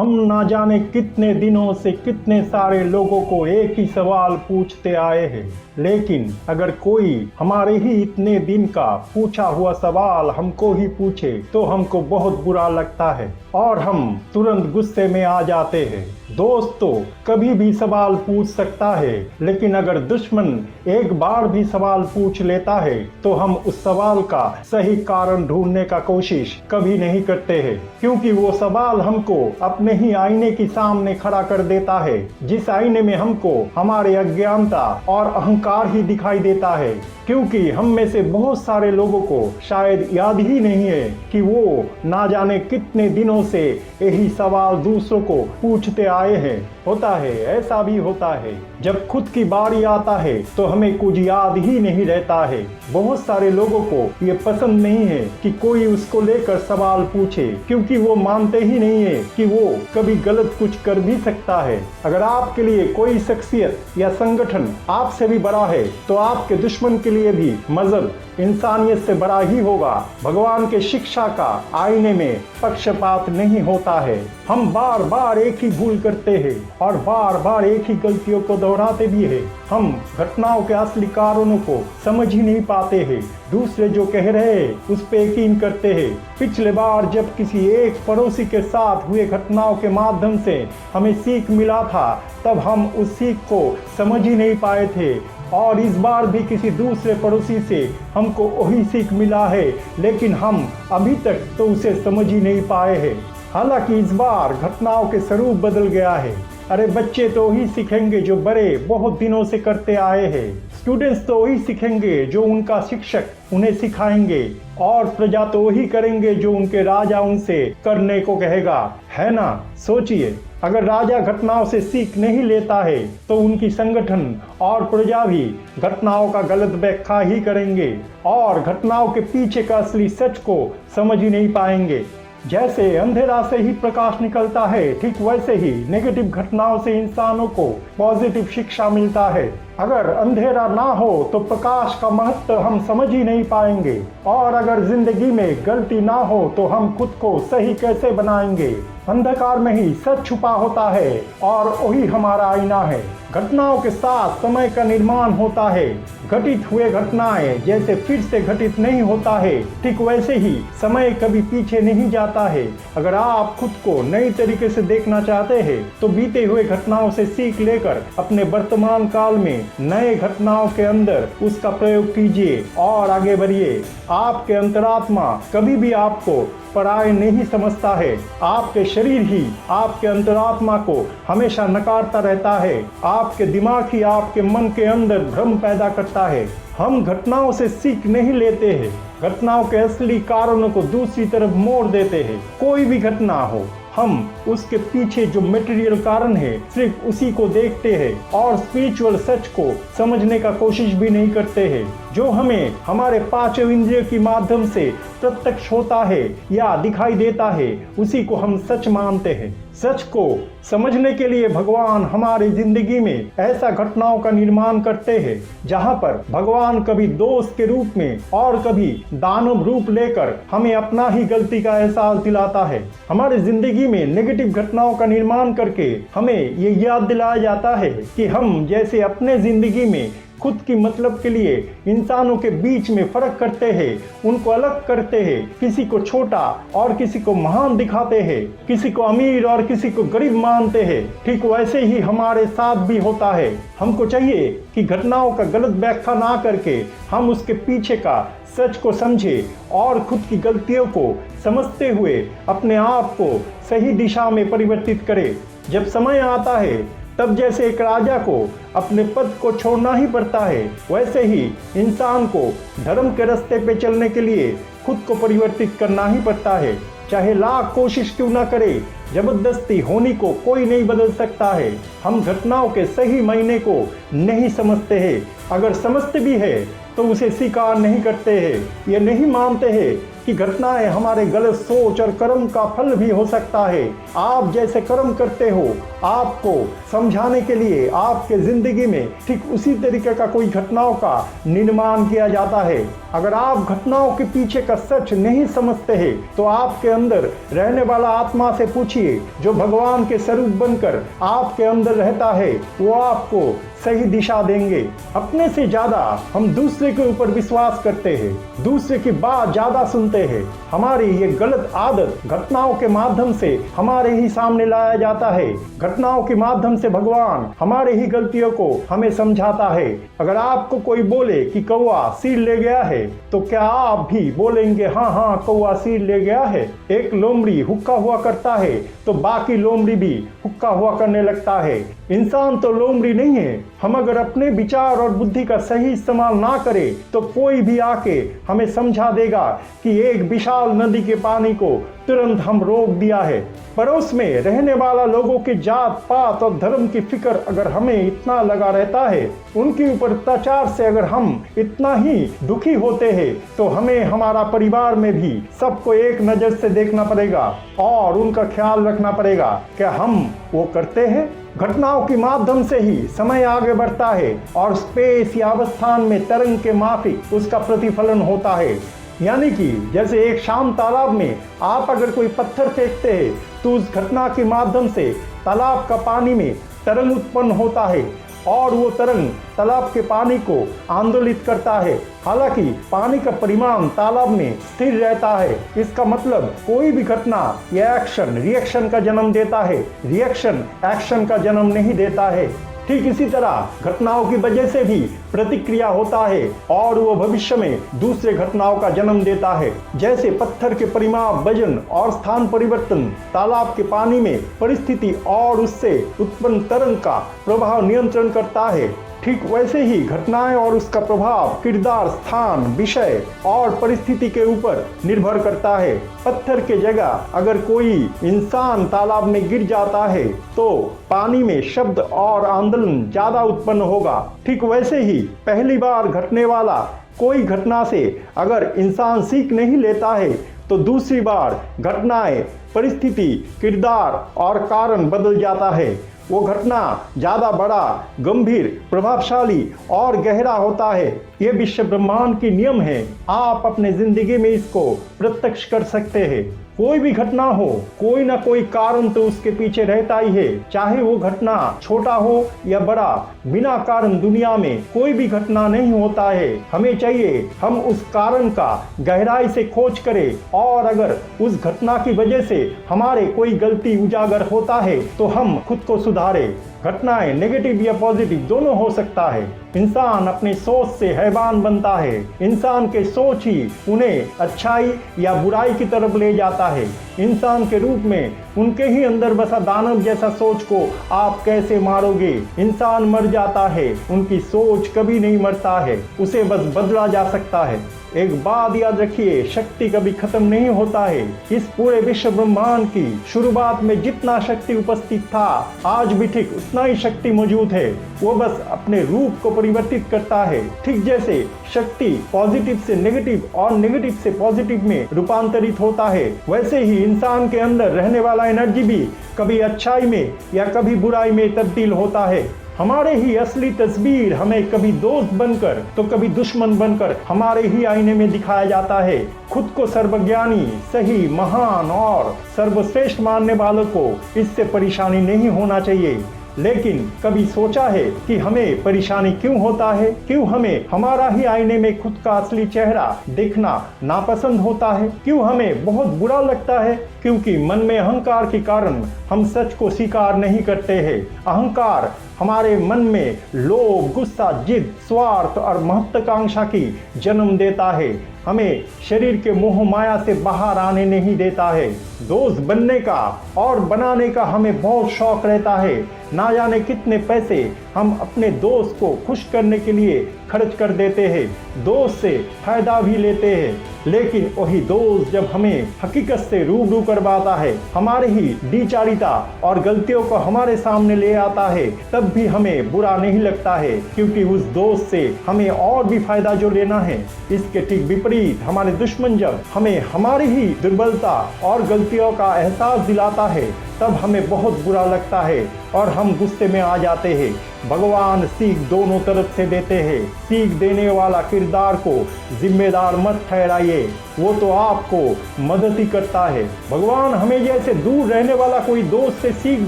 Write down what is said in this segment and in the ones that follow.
हम ना जाने कितने दिनों से कितने सारे लोगों को एक ही सवाल पूछते आए हैं, लेकिन अगर कोई हमारे ही इतने दिन का पूछा हुआ सवाल हमको ही पूछे तो हमको बहुत बुरा लगता है और हम तुरंत गुस्से में आ जाते हैं। दोस्त तो कभी भी सवाल पूछ सकता है, लेकिन अगर दुश्मन एक बार भी सवाल पूछ लेता है तो हम उस सवाल का सही कारण ढूंढने का कोशिश कभी नहीं करते हैं, क्योंकि वो सवाल हमको अपने ही आईने के सामने खड़ा कर देता है, जिस आईने में हमको हमारे अज्ञानता और अहंकार ही दिखाई देता है। क्योंकि हम में से बहुत सारे लोगों को शायद याद ही नहीं है कि वो ना जाने कितने दिनों से यही सवाल दूसरों को पूछते आए हैं। होता है, ऐसा भी होता है, जब खुद की बारी आता है तो हमें कुछ याद ही नहीं रहता है। बहुत सारे लोगों को ये पसंद नहीं है कि कोई उसको लेकर सवाल पूछे, क्योंकि वो मानते ही नहीं है कि वो कभी गलत कुछ कर भी सकता है। अगर आपके लिए कोई शख्सियत या संगठन आपसे भी बड़ा है तो आपके दुश्मन के लिए भी मजहब इंसानियत से बड़ा ही होगा। भगवान के शिक्षा का आईने में पक्षपात नहीं होता है। हम बार बार एक ही भूल करते हैं और बार बार एक ही गलतियों को दोहराते भी हैं। हम घटनाओं के असली कारणों को समझ ही नहीं पाते हैं, दूसरे जो कह रहे हैं उस पे यकीन करते हैं। पिछले बार जब किसी एक पड़ोसी के साथ हुए घटनाओं के माध्यम से हमें सीख मिला था, तब हम उस सीख को समझ ही नहीं पाए थे, और इस बार भी किसी दूसरे पड़ोसी से हमको वही सीख मिला है, लेकिन हम अभी तक तो उसे समझ ही नहीं पाए हैं। हालांकि इस बार घटनाओं के स्वरूप बदल गया है। अरे बच्चे तो वही सीखेंगे जो बड़े बहुत दिनों से करते आए हैं, स्टूडेंट्स तो वही सीखेंगे जो उनका शिक्षक उन्हें सिखाएंगे, और प्रजा तो वही करेंगे जो उनके राजा उनसे करने को कहेगा, है ना। सोचिए, अगर राजा घटनाओं से सीख नहीं लेता है तो उनकी संगठन और प्रजा भी घटनाओं का गलत व्याख्या ही करेंगे और घटनाओं के पीछे का असली सच को समझ ही नहीं पाएंगे। जैसे अंधेरा से ही प्रकाश निकलता है, ठीक वैसे ही नेगेटिव घटनाओं से इंसानों को पॉजिटिव शिक्षा मिलता है। अगर अंधेरा ना हो तो प्रकाश का महत्व हम समझ ही नहीं पाएंगे, और अगर जिंदगी में गलती ना हो तो हम खुद को सही कैसे बनाएंगे। अंधकार में ही सच छुपा होता है और वही हमारा आईना है। घटनाओं के साथ समय का निर्माण होता है। घटित हुए घटनाएं जैसे फिर से घटित नहीं होता है, ठीक वैसे ही समय कभी पीछे नहीं जाता है। अगर आप खुद को नई तरीके से देखना चाहते हैं तो बीते हुए घटनाओं से सीख लेकर अपने वर्तमान काल में नए घटनाओं के अंदर उसका प्रयोग कीजिए और आगे बढ़िए। आपके अंतरात्मा कभी भी आपको पराये नहीं समझता है। आपके शरीर ही आपके अंतरात्मा को हमेशा नकारता रहता है। आपके दिमाग ही आपके मन के अंदर भ्रम पैदा करता है। हम घटनाओं से सीख नहीं लेते हैं, घटनाओं के असली कारणों को दूसरी तरफ मोड़ देते हैं। कोई भी घटना हो, हम उसके पीछे जो मटेरियल कारण है सिर्फ उसी को देखते हैं और स्पिरिचुअल सच को समझने का कोशिश भी नहीं करते हैं। जो हमें हमारे पांचों इंद्रियों के माध्यम से प्रत्यक्ष होता है या दिखाई देता है, उसी को हम सच मानते हैं। सच को समझने के लिए भगवान हमारी जिंदगी में ऐसा घटनाओं का निर्माण करते हैं जहां पर भगवान कभी दोस्त के रूप में और कभी दानव रूप लेकर हमें अपना ही गलती का एहसास दिलाता है। हमारी जिंदगी में नेगेटिव घटनाओं का निर्माण करके हमें ये याद दिलाया जाता है कि हम जैसे अपने जिंदगी में खुद की मतलब के लिए इंसानों के बीच में फर्क करते हैं, उनको अलग करते हैं, किसी को छोटा और किसी को महान दिखाते हैं, किसी को अमीर और किसी को गरीब मानते हैं, ठीक वैसे ही हमारे साथ भी होता है। हमको चाहिए कि घटनाओं का गलत व्याख्या ना करके हम उसके पीछे का सच को समझे और खुद की गलतियों को समझते हुए अपने आप को सही दिशा में परिवर्तित करें। जब समय आता है तब जैसे एक राजा को अपने पद को छोड़ना ही पड़ता है, वैसे ही इंसान को धर्म के रास्ते पे चलने के लिए खुद को परिवर्तित करना ही पड़ता है। चाहे लाख कोशिश क्यों ना करे, जबरदस्ती होनी को कोई नहीं बदल सकता है। हम घटनाओं के सही मायने को नहीं समझते हैं, अगर समझते भी है तो उसे स्वीकार नहीं करते हैं। ये नहीं मानते हैं कि घटनाएं हमारे गलत सोच और कर्म का फल भी हो सकता है। आप जैसे कर्म करते हो, आपको समझाने के लिए आपके जिंदगी में ठीक उसी तरीके का कोई घटनाओं का निर्माण किया जाता है। अगर आप घटनाओं के पीछे का सच नहीं समझते हैं तो आपके अंदर रहने वाला आत्मा से पूछिए, जो भगवान के स्वरूप बनकर आपके अंदर रहता है, वो आपको सही दिशा देंगे। अपने से ज्यादा हम दूसरे के ऊपर विश्वास करते हैं, दूसरे की बात ज्यादा सुनते हैं। हमारी ये गलत आदत घटनाओं के माध्यम से हमारे ही सामने लाया जाता है। घटनाओं के माध्यम से भगवान हमारे ही गलतियों को हमें समझाता है। अगर आपको कोई बोले कि कौवा सिर ले गया है, तो क्या आप भी बोलेंगे हाँ हाँ कौवा सिर ले गया है? एक लोमड़ी हुक्का हुआ करता है तो बाकी लोमड़ी भी हुक्का हुआ करने लगता है। इंसान तो लोमड़ी नहीं है। हम अगर अपने विचार और बुद्धि का सही इस्तेमाल ना करें तो कोई भी आके हमें समझा देगा कि एक विशाल नदी के पानी को तुरंत हम रोक दिया है। पड़ोस में रहने वाला लोगों के जात पात और धर्म की फिक्र अगर हमें इतना लगा रहता है, उनके ऊपर अत्याचार से अगर हम इतना ही दुखी होते हैं, तो हमें हमारा परिवार में भी सबको एक नजर से देखना पड़ेगा और उनका ख्याल रखना पड़ेगा। क्या हम वो करते हैं? घटनाओं के माध्यम से ही समय आगे बढ़ता है और स्पेस या अवस्थान में तरंग के माफिक उसका प्रतिफलन होता है। यानी कि जैसे एक शाम तालाब में आप अगर कोई पत्थर फेंकते हैं तो उस घटना के माध्यम से तालाब का पानी में तरंग उत्पन्न होता है और वो तरंग तालाब के पानी को आंदोलित करता है। हालांकि पानी का परिमाण तालाब में स्थिर रहता है। इसका मतलब कोई भी घटना या एक्शन रिएक्शन का जन्म देता है, रिएक्शन एक्शन का जन्म नहीं देता है। ठीक इसी तरह घटनाओं की वजह से भी प्रतिक्रिया होता है और वो भविष्य में दूसरे घटनाओं का जन्म देता है। जैसे पत्थर के परिमाप, वजन और स्थान परिवर्तन तालाब के पानी में परिस्थिति और उससे उत्पन्न तरंग का प्रभाव नियंत्रण करता है, ठीक वैसे ही घटनाएं और उसका प्रभाव किरदार, स्थान, विषय और परिस्थिति के ऊपर निर्भर करता है। पत्थर के जगह अगर कोई इंसान तालाब में गिर जाता है तो पानी में शब्द और आंदोलन ज्यादा उत्पन्न होगा। ठीक वैसे ही पहली बार घटने वाला कोई घटना से अगर इंसान सीख नहीं लेता है तो दूसरी बार घटनाएं, परिस्थिति, किरदार और कारण बदल जाता है। वो घटना ज्यादा बड़ा, गंभीर, प्रभावशाली और गहरा होता है। ये विश्व ब्रह्मांड की नियम है। आप अपने जिंदगी में इसको प्रत्यक्ष कर सकते हैं। कोई भी घटना हो, कोई ना कोई कारण तो उसके पीछे रहता ही है। चाहे वो घटना छोटा हो या बड़ा, बिना कारण दुनिया में कोई भी घटना नहीं होता है। हमें चाहिए हम उस कारण का गहराई से खोज करें और अगर उस घटना की वजह से हमारे कोई गलती उजागर होता है तो हम खुद को सुधारें। घटनाएं नेगेटिव या पॉजिटिव दोनों हो सकता है। इंसान अपनी सोच से हैवान बनता है। इंसान के सोच ही उन्हें अच्छाई या बुराई की तरफ ले जाता है। इंसान के रूप में उनके ही अंदर बसा दानव जैसा सोच को आप कैसे मारोगे? इंसान मर जाता है, उनकी सोच कभी नहीं मरता है, उसे बस बदला जा सकता है। एक बात याद रखिए, शक्ति कभी खत्म नहीं होता है। इस पूरे विश्व ब्रह्मांड की शुरुआत में जितना शक्ति उपस्थित था, आज भी ठीक उतना ही शक्ति मौजूद है। वो बस अपने रूप को परिवर्तित करता है। ठीक जैसे शक्ति पॉजिटिव से नेगेटिव और नेगेटिव से पॉजिटिव में रूपांतरित होता है, वैसे ही इंसान के अंदर रहने वाला एनर्जी भी कभी अच्छाई में या कभी बुराई में तब्दील होता है। हमारे ही असली तस्वीर हमें कभी दोस्त बनकर तो कभी दुश्मन बनकर हमारे ही आईने में दिखाया जाता है। खुद को सर्वज्ञानी, सही, महान और सर्वश्रेष्ठ मानने वालों को इससे परेशानी नहीं होना चाहिए। लेकिन कभी सोचा है कि हमें परेशानी क्यों होता है? क्यों हमें हमारा ही आईने में खुद का असली चेहरा देखना नापसंद होता है? क्यों हमें बहुत बुरा लगता है? क्योंकि मन में अहंकार के कारण हम सच को स्वीकार नहीं करते हैं। अहंकार हमारे मन में लोभ, गुस्सा, जिद, स्वार्थ और महत्वाकांक्षा की जन्म देता है। हमें शरीर के मोह माया से बाहर आने नहीं देता है। दोस्त बनने का और बनाने का हमें बहुत शौक रहता है। ना जाने कितने पैसे हम अपने दोस्त को खुश करने के लिए खर्च कर देते हैं, दोस्त से फायदा भी लेते हैं, लेकिन वही दोस्त जब हमें हकीकत से रूबरू करवाता है, हमारे ही द्विचारिता और गलतियों को हमारे सामने ले आता है, तब भी हमें बुरा नहीं लगता है, क्योंकि उस दोस्त से हमें और भी फायदा जो लेना है। इसके ठीक विपरीत हमारे दुश्मन जब हमें हमारी ही दुर्बलता और गलतियों का एहसास दिलाता है, तब हमें बहुत बुरा लगता है और हम गुस्से में आ जाते हैं। भगवान सीख दोनों तरफ से देते हैं। सीख देने वाला किरदार को जिम्मेदार मत ठहराइए, वो तो आपको मदद ही करता है। भगवान हमें जैसे दूर रहने वाला कोई दोस्त से सीख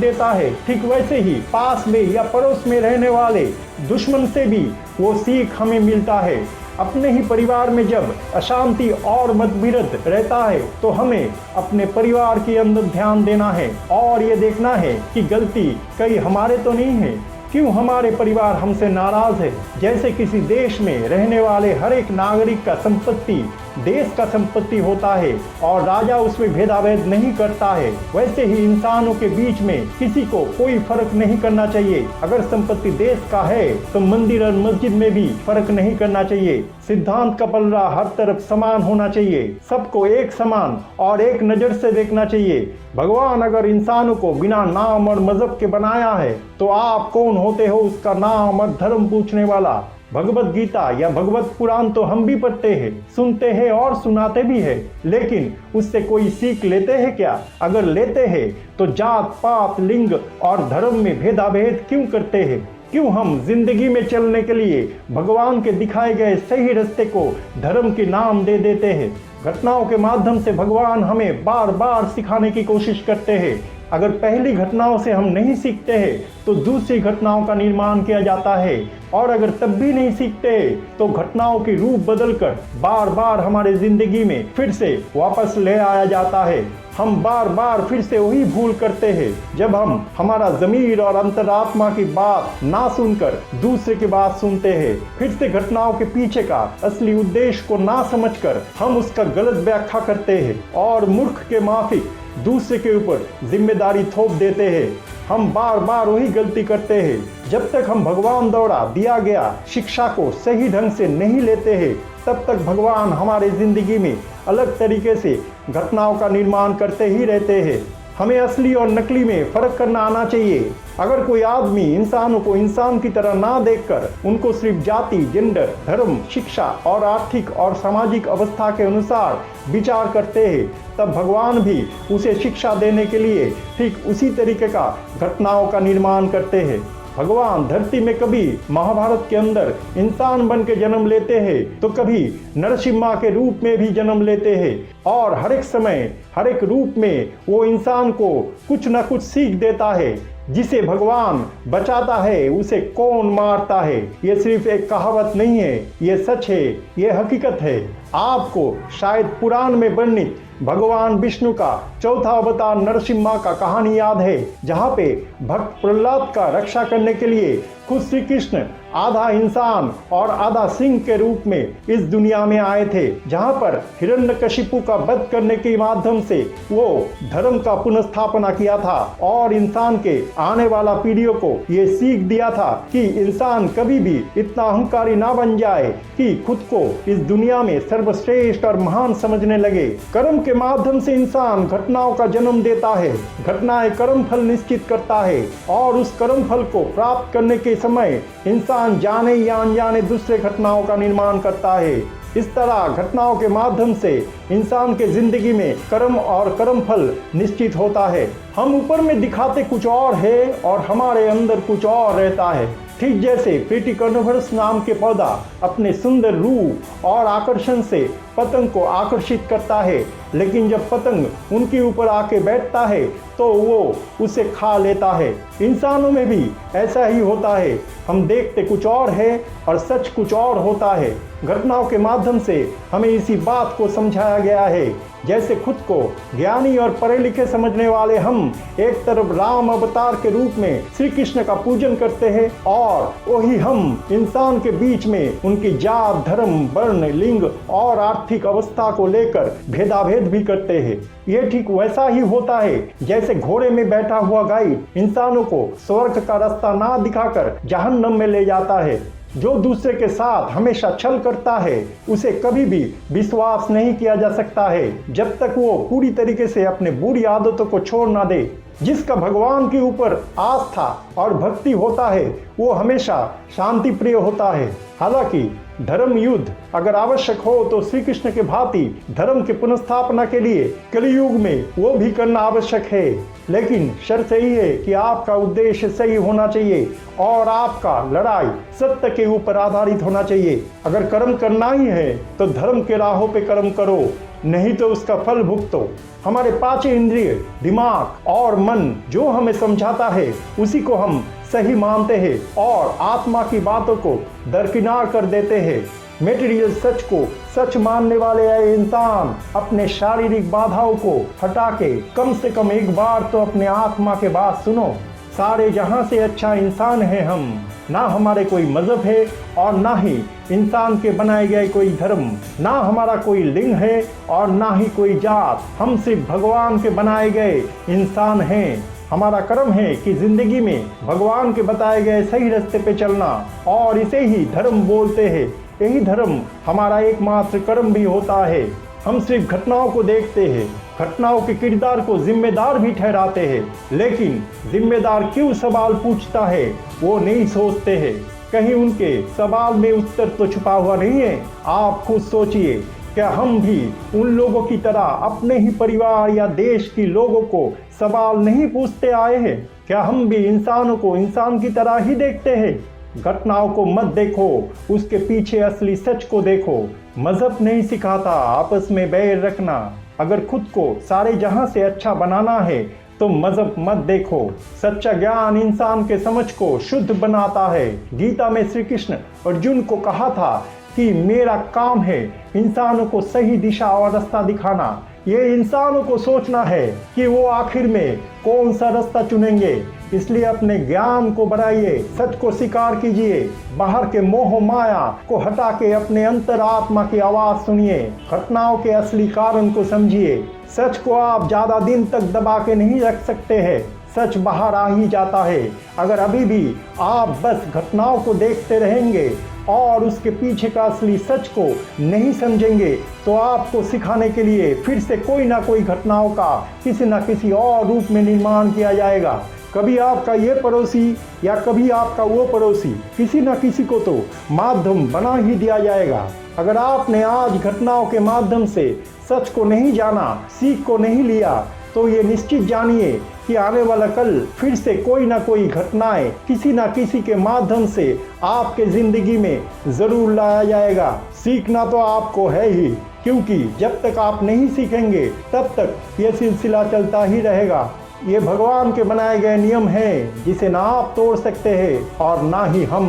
देता है, ठीक वैसे ही पास में या पड़ोस में रहने वाले दुश्मन से भी वो सीख हमें मिलता है। अपने ही परिवार में जब अशांति और मतभेद रहता है, तो हमें अपने परिवार के अंदर ध्यान देना है और ये देखना है कि गलती कहीं हमारे तो नहीं है, क्यों हमारे परिवार हमसे नाराज है। जैसे किसी देश में रहने वाले हर एक नागरिक का संपत्ति देश का संपत्ति होता है और राजा उसमें भेदाभेद नहीं करता है, वैसे ही इंसानों के बीच में किसी को कोई फर्क नहीं करना चाहिए। अगर संपत्ति देश का है तो मंदिर और मस्जिद में भी फर्क नहीं करना चाहिए। सिद्धांत का पलड़ा हर तरफ समान होना चाहिए, सबको एक समान और एक नजर से देखना चाहिए। भगवान अगर इंसानों को बिना नाम और मजहब के बनाया है, तो आप कौन होते हो उसका नाम और धर्म पूछने वाला। भगवत गीता या भगवत पुराण तो हम भी पढ़ते हैं, सुनते हैं और सुनाते भी हैं, लेकिन उससे कोई सीख लेते हैं क्या? अगर लेते हैं तो जात पात लिंग और धर्म में भेदाभेद क्यों करते हैं? क्यों हम जिंदगी में चलने के लिए भगवान के दिखाए गए सही रास्ते को धर्म के नाम दे देते हैं? घटनाओं के माध्यम से भगवान हमें बार बार सिखाने की कोशिश करते हैं। अगर पहली घटनाओं से हम नहीं सीखते हैं तो दूसरी घटनाओं का निर्माण किया जाता है, और अगर तब भी नहीं सीखते तो घटनाओं की रूप बदलकर बार बार हमारे जिंदगी में फिर से वापस ले आया जाता है। हम बार बार फिर से वही भूल करते हैं जब हम हमारा ज़मीर और अंतरात्मा की बात ना सुनकर दूसरे की बात सुनते हैं। फिर से घटनाओं के पीछे का असली उद्देश्य को ना समझकर हम उसका गलत व्याख्या करते हैं और मूर्ख के माफिक दूसरे के ऊपर जिम्मेदारी थोप देते हैं। हम बार बार वही गलती करते हैं। जब तक हम भगवान द्वारा दिया गया शिक्षा को सही ढंग से नहीं लेते हैं, तब तक भगवान हमारे जिंदगी में अलग तरीके से घटनाओं का निर्माण करते ही रहते हैं। हमें असली और नकली में फर्क करना आना चाहिए। अगर कोई आदमी इंसानों को इंसान की तरह ना देखकर उनको सिर्फ जाति, जेंडर, धर्म, शिक्षा और आर्थिक और सामाजिक अवस्था के अनुसार विचार करते हैं, तब भगवान भी उसे शिक्षा देने के लिए ठीक उसी तरीके का घटनाओं का निर्माण करते हैं। भगवान धरती में कभी महाभारत के अंदर इंसान बन के जन्म लेते हैं, तो कभी नरसिम्हा के रूप में भी जन्म लेते हैं, और हर एक समय हर एक रूप में वो इंसान को कुछ न कुछ सीख देता है। जिसे भगवान बचाता है उसे कौन मारता है, ये सिर्फ एक कहावत नहीं है, ये सच है, ये हकीकत है। आपको शायद पुराण में वर्णित भगवान विष्णु का चौथा अवतार नरसिम्हा का कहानी याद है, जहाँ पे भक्त प्रहलाद का रक्षा करने के लिए खुद श्री कृष्ण आधा इंसान और आधा सिंह के रूप में इस दुनिया में आए थे, जहाँ पर हिरण्यकशिपु का वध करने के माध्यम से वो धर्म का पुनर्स्थापना किया था और इंसान के आने वाला पीढ़ियों को ये सीख दिया था कि इंसान कभी भी इतना अहंकारी ना बन जाए कि खुद को इस दुनिया में सर्वश्रेष्ठ और महान समझने लगे। कर्म के माध्यम से इंसान घटनाओं का जन्म देता है, घटनाएं कर्म फल निश्चित करता है, और उस कर्म फल को प्राप्त करने के समय इंसान जाने या अनजाने दूसरे घटनाओं का निर्माण करता है। इस तरह घटनाओं के माध्यम से इंसान के जिंदगी में कर्म और कर्म फल निश्चित होता है। हम ऊपर में दिखाते कुछ और है और हमारे अंदर कुछ और रहता है। ठीक जैसे प्रीटी कर्नवर्स नाम के पौधा अपने सुंदर रूप और आकर्षण से पतंग को आकर्षित करता है, लेकिन जब पतंग उनके ऊपर आके बैठता है तो वो उसे खा लेता है। इंसानों में भी ऐसा ही होता है, हम देखते कुछ और है और सच कुछ और होता है। घटनाओं के माध्यम से हमें इसी बात को समझाया गया है। जैसे खुद को ज्ञानी और पढ़े लिखे समझने वाले हम एक तरफ राम अवतार के रूप में श्री कृष्ण का पूजन करते हैं और वही हम इंसान के बीच में उनकी जात, धर्म, वर्ण, लिंग और आर्थिक अवस्था को लेकर भेदाभेद भी करते हैं। ये ठीक वैसा ही होता है जैसे घोड़े में बैठा हुआ गाइड इंसानों को स्वर्ग का रास्ता ना दिखाकर जहन्नम में ले जाता है। जो दूसरे के साथ हमेशा छल करता है उसे कभी भी विश्वास नहीं किया जा सकता है जब तक वो पूरी तरीके से अपने बुरी आदतों को छोड़ ना दे। जिसका भगवान के ऊपर आस्था और भक्ति होता है वो हमेशा शांति प्रिय होता है। हालांकि धर्म युद्ध अगर आवश्यक हो तो श्री कृष्ण के भांति धर्म की पुनर्स्थापना के लिए कलियुग में वो भी करना आवश्यक है, लेकिन शर्त यही है कि आपका उद्देश्य सही होना चाहिए और आपका लड़ाई सत्य के ऊपर आधारित होना चाहिए। अगर कर्म करना ही है तो धर्म के राहों पे कर्म करो, नहीं तो उसका फल भुगतो। हमारे पांच इंद्रिय, दिमाग और मन जो हमें समझाता है उसी को हम सही मानते हैं और आत्मा की बातों को दरकिनार कर देते हैं। मेटेरियल सच को सच मानने वाले ये इंसान अपने शारीरिक बाधाओं को हटा के कम से कम एक बार तो अपने आत्मा के बात सुनो। सारे जहां से अच्छा इंसान है हम, ना हमारे कोई मजहब है और ना ही इंसान के बनाए गए कोई धर्म, ना हमारा कोई लिंग है और ना ही कोई जात। हम सिर्फ भगवान के बनाए गए इंसान हैं। हमारा कर्म है कि जिंदगी में भगवान के बताए गए सही रास्ते पे चलना और इसे ही धर्म बोलते हैं। यही धर्म हमारा एकमात्र कर्म भी होता है। हम सिर्फ घटनाओं को देखते हैं, घटनाओं के किरदार को जिम्मेदार भी ठहराते हैं, लेकिन जिम्मेदार क्यों सवाल पूछता है वो नहीं सोचते हैं। कहीं उनके सवाल में उत्तर तो छुपा हुआ नहीं है। आप खुद सोचिए, क्या हम भी उन लोगों की तरह अपने ही परिवार या देश के लोगों को सवाल नहीं पूछते आए हैं? क्या हम भी इंसानों को इंसान की तरह ही देखते हैं? घटनाओं को मत देखो, उसके पीछे असली सच को देखो। मजहब नहीं सिखाता आपस में बैर रखना। अगर खुद को सारे जहां से अच्छा बनाना है तो मजहब मत देखो। सच्चा ज्ञान इंसान के समझ को शुद्ध बनाता है। गीता में श्री कृष्ण अर्जुन को कहा था कि मेरा काम है इंसानों को सही दिशा और रास्ता दिखाना। ये इंसानों को सोचना है कि वो आखिर में कौन सा रास्ता चुनेंगे। इसलिए अपने ज्ञान को बढ़ाइए, सच को स्वीकार कीजिए, बाहर के मोह माया को हटा के अपने अंतरात्मा की आवाज सुनिए, घटनाओं के असली कारण को समझिए। सच को आप ज्यादा दिन तक दबा के नहीं रख सकते हैं, सच बाहर आ ही जाता है। अगर अभी भी आप बस घटनाओं को देखते रहेंगे और उसके पीछे का असली सच को नहीं समझेंगे तो आपको सिखाने के लिए फिर से कोई ना कोई घटनाओं का किसी ना किसी और रूप में निर्माण किया जाएगा। कभी आपका ये पड़ोसी या कभी आपका वो पड़ोसी, किसी न किसी को तो माध्यम बना ही दिया जाएगा। अगर आपने आज घटनाओं के माध्यम से सच को नहीं जाना, सीख को नहीं लिया, तो ये निश्चित जानिए कि आने वाला कल फिर से कोई ना कोई घटनाएं किसी न किसी के माध्यम से आपके जिंदगी में जरूर लाया जाएगा। सीखना तो आपको है ही, क्योंकि जब तक आप नहीं सीखेंगे तब तक ये सिलसिला चलता ही रहेगा। ये भगवान के बनाए गए नियम हैं जिसे ना आप तोड़ सकते हैं और ना ही हम।